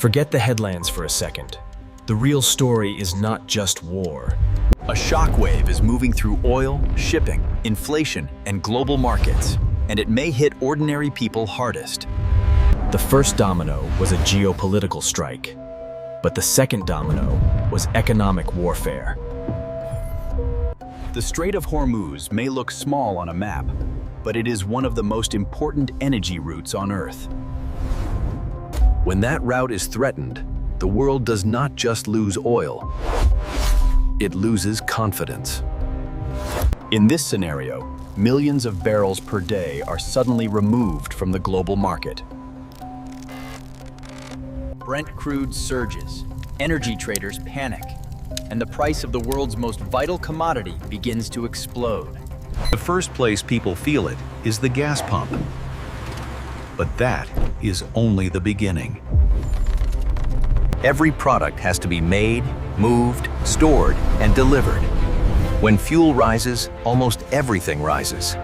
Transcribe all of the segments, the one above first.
Forget the headlines for a second. The real story is not just war. A shockwave is moving through oil, shipping, inflation, and global markets, and it may hit ordinary people hardest. The first domino was a geopolitical strike, but the second domino was economic warfare. The Strait of Hormuz may look small on a map, but it is one of the most important energy routes on Earth. When that route is threatened, the world does not just lose oil, it loses confidence. In this scenario, millions of barrels per day are suddenly removed from the global market. Brent crude surges, energy traders panic, and the price of the world's most vital commodity begins to explode. The first place people feel it is the gas pump. But that is only the beginning. Every product has to be made, moved, stored, and delivered. When fuel rises, almost everything rises.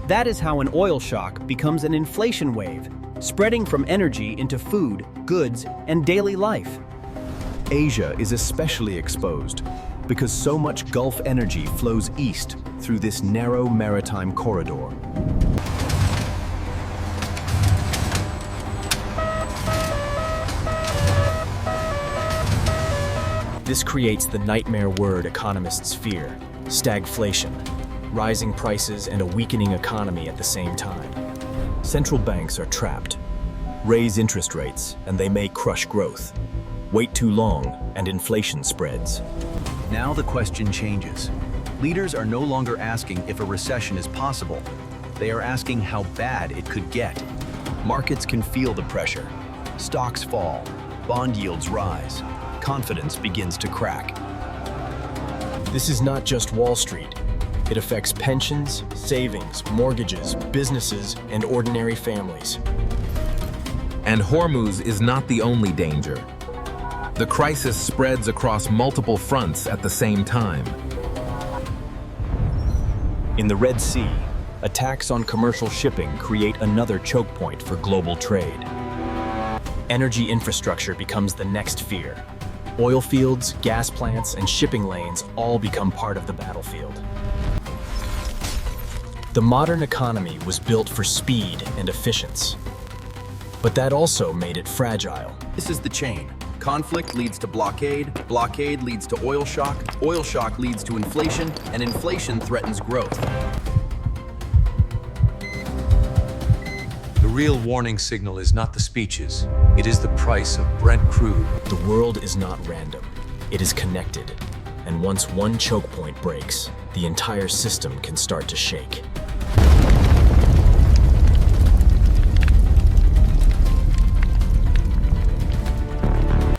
That is how an oil shock becomes an inflation wave, spreading from energy into food, goods, and daily life. Asia is especially exposed because so much Gulf energy flows east through this narrow maritime corridor. This creates the nightmare word economists fear: stagflation, rising prices and a weakening economy at the same time. Central banks are trapped. Raise interest rates and they may crush growth. Wait too long and inflation spreads. Now the question changes. Leaders are no longer asking if a recession is possible. They are asking how bad it could get. Markets can feel the pressure. Stocks fall, bond yields rise, confidence begins to crack. This is not just Wall Street. It affects pensions, savings, mortgages, businesses, and ordinary families. And Hormuz is not the only danger. The crisis spreads across multiple fronts at the same time. In the Red Sea, attacks on commercial shipping create another choke point for global trade. Energy infrastructure becomes the next fear. Oil fields, gas plants, and shipping lanes all become part of the battlefield. The modern economy was built for speed and efficiency, but that also made it fragile. This is the chain. Conflict leads to blockade, blockade leads to oil shock leads to inflation, and inflation threatens growth. The real warning signal is not the speeches, it is the price of Brent crude. The world is not random. It is connected. And once one choke point breaks, the entire system can start to shake.